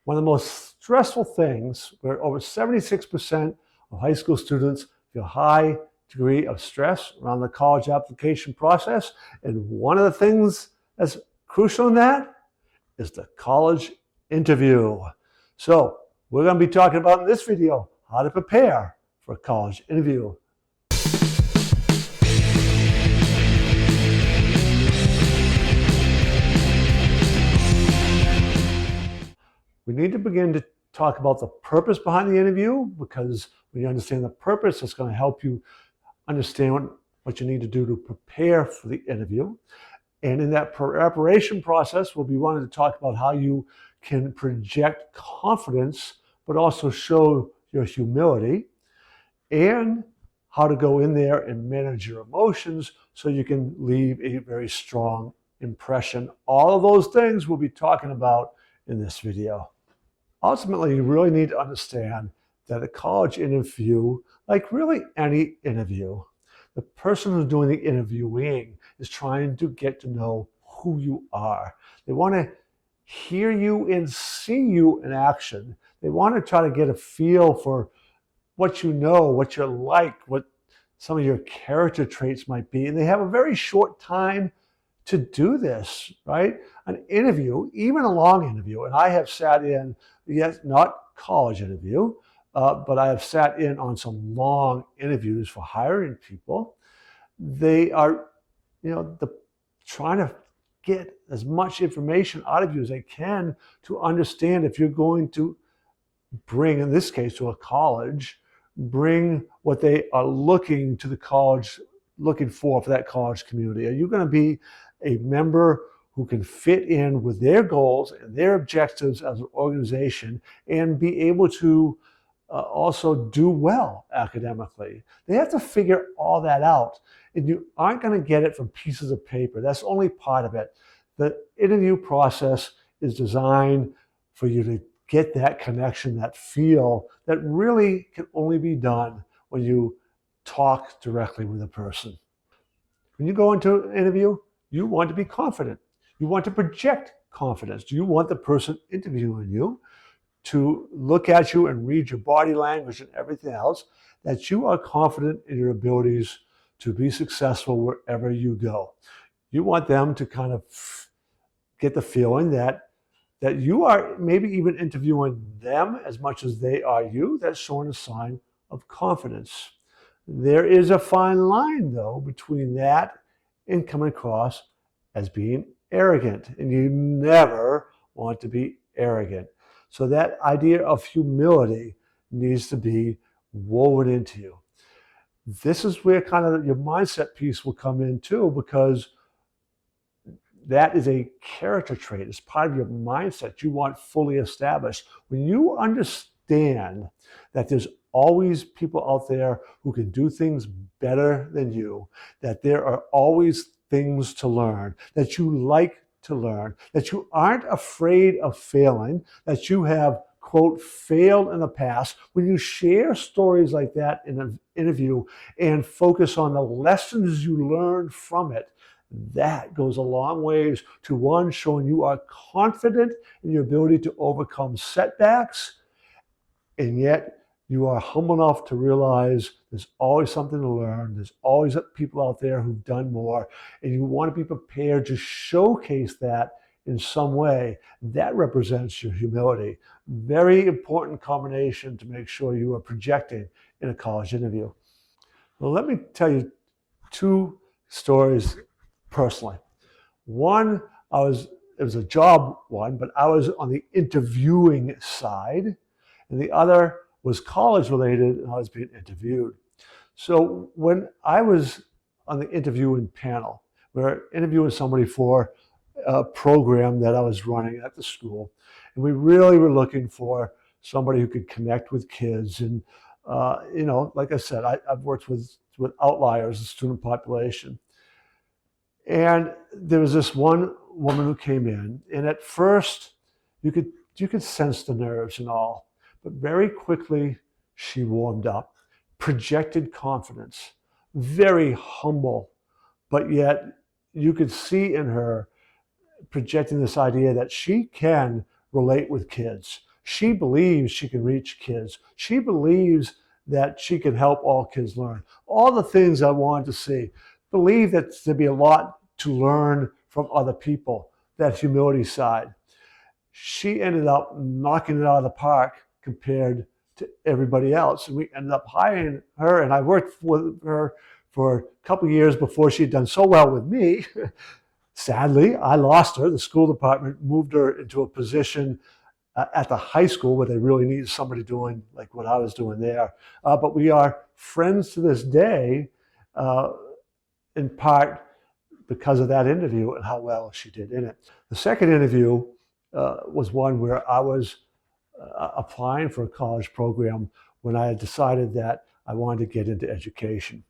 One of the most stressful things, where over 76% of high school students feel high degree of stress around the college application process. And one of the things that's crucial in that is the college interview. So we're going to be talking about in this video how to prepare for a college interview. We need to begin to talk about the purpose behind the interview, because when you understand the purpose, it's going to help you understand what you need to do to prepare for the interview. And in that preparation process, we'll be wanting to talk about how you can project confidence, but also show your humility, and how to go in there and manage your emotions so you can leave a very strong impression. All of those things we'll be talking about in this video. Ultimately, you really need to understand that a college interview, like really any interview, the person who's doing the interviewing is trying to get to know who you are. They want to hear you and see you in action. They want to try to get a feel for what you know, what you're like, what some of your character traits might be. And they have a very short time to do this, right? An interview, even a long interview, and I have sat in, yes, not college interview, but I have sat in on some long interviews for hiring people. They are, trying to get as much information out of you as they can to understand if you're going to bring, in this case, to a college, bring what they are looking to the college, looking for that college community. Are you going to be a member who can fit in with their goals and their objectives as an organization and be able to also do well academically? They have to figure all that out, and you aren't going to get it from pieces of paper. That's only part of it. The interview process is designed for you to get that connection, that feel that really can only be done when you talk directly with a person. When you go into an interview, you want to be confident. You want to project confidence. You want the person interviewing you to look at you and read your body language and everything else, that you are confident in your abilities to be successful wherever you go. You want them to kind of get the feeling that you are maybe even interviewing them as much as they are you. That's showing a sign of confidence. There is a fine line, though, between that and coming across as being arrogant, and you never want to be arrogant. So that idea of humility needs to be woven into you. This is where kind of your mindset piece will come in too, because that is a character trait. It's part of your mindset you want fully established. When you understand that there's always people out there who can do things better than you, that there are always things to learn, that you like to learn, that you aren't afraid of failing, that you have, quote, failed in the past. When you share stories like that in an interview and focus on the lessons you learned from it, that goes a long ways to, one, showing you are confident in your ability to overcome setbacks, and yet you are humble enough to realize there's always something to learn. There's always people out there who've done more, and you want to be prepared to showcase that in some way. That represents your humility. Very important combination to make sure you are projecting in a college interview. Well, let me tell you two stories personally. One, it was a job one, but I was on the interviewing side, and the other was college related, and I was being interviewed. So when I was on the interviewing panel, we were interviewing somebody for a program that I was running at the school, and we really were looking for somebody who could connect with kids. And like I said, I've worked with outliers, the student population. And there was this one woman who came in, and at first you could sense the nerves and all, but very quickly she warmed up, projected confidence, very humble, but yet you could see in her projecting this idea that she can relate with kids. She believes she can reach kids. She believes that she can help all kids learn. All the things I wanted to see. Believe that there'd be a lot to learn from other people, that humility side. She ended up knocking it out of the park compared to everybody else. And we ended up hiring her, and I worked with her for a couple of years before she'd done so well with me. Sadly, I lost her. The school department moved her into a position at the high school where they really needed somebody doing like what I was doing there. But we are friends to this day, in part because of that interview and how well she did in it. The second interview was one where I was applying for a college program when I had decided that I wanted to get into education.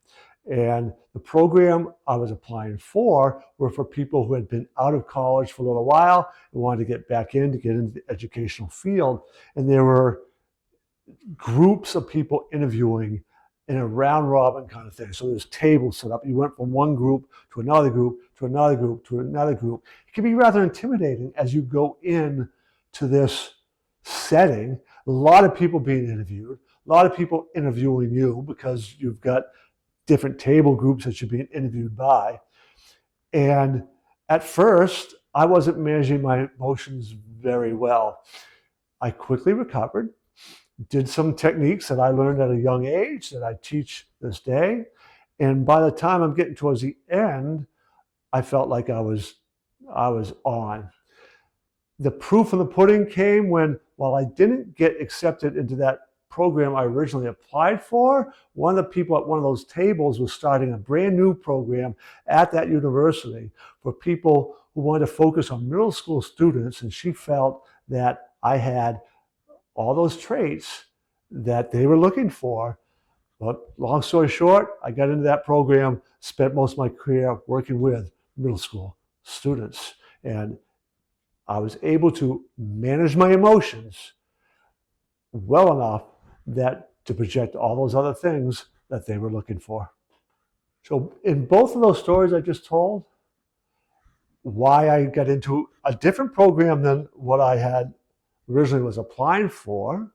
And the program I was applying for were for people who had been out of college for a little while and wanted to get back in to get into the educational field. And there were groups of people interviewing in a round robin kind of thing. So there's tables set up. You went from one group to another group to another group to another group. It can be rather intimidating as you go in to this setting. A lot of people being interviewed, a lot of people interviewing you because you've got different table groups that you're being interviewed by. And at first, I wasn't managing my emotions very well. I quickly recovered, did some techniques that I learned at a young age that I teach this day. And by the time I'm getting towards the end, I felt like I was on. The proof of the pudding came when, while I didn't get accepted into that program I originally applied for, one of the people at one of those tables was starting a brand new program at that university for people who wanted to focus on middle school students, and she felt that I had all those traits that they were looking for. But long story short, I got into that program, spent most of my career working with middle school students, and I was able to manage my emotions well enough that to project all those other things that they were looking for. So in both of those stories I just told, why I got into a different program than what I had originally was applying for,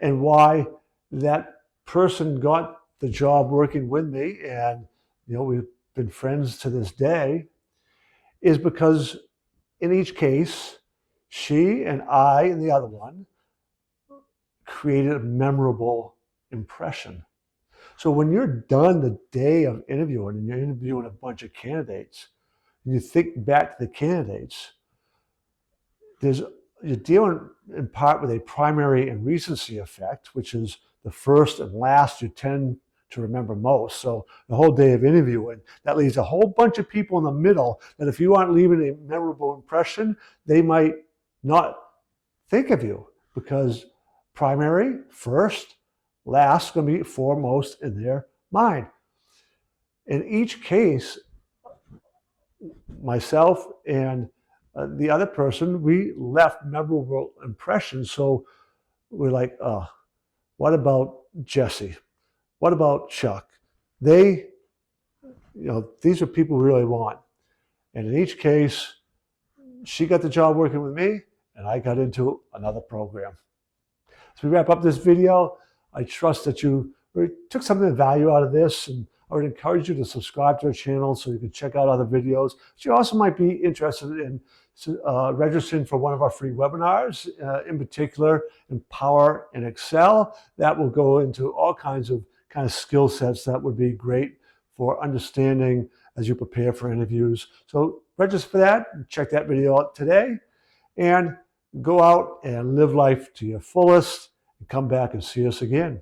and why that person got the job working with me, and we've been friends to this day, is because in each case, she and I and the other one created a memorable impression. So when you're done the day of interviewing and you're interviewing a bunch of candidates, and you think back to the candidates, you're dealing in part with a primary and recency effect, which is the first and last you tend to remember most. So the whole day of interviewing, that leaves a whole bunch of people in the middle that if you aren't leaving a memorable impression, they might not think of you, because primary, first, last, going to be foremost in their mind. In each case, myself and the other person, we left memorable impressions. So we're like, what about Jesse? What about Chuck? They, these are people we really want. And in each case, she got the job working with me, and I got into another program. As we wrap up this video, I trust that you took something of value out of this, and I would encourage you to subscribe to our channel so you can check out other videos. But you also might be interested in registering for one of our free webinars, in particular, Empower in Excel. That will go into all kinds of skill sets that would be great for understanding as you prepare for interviews. So register for that, check that video out today, and go out and live life to your fullest, and come back and see us again.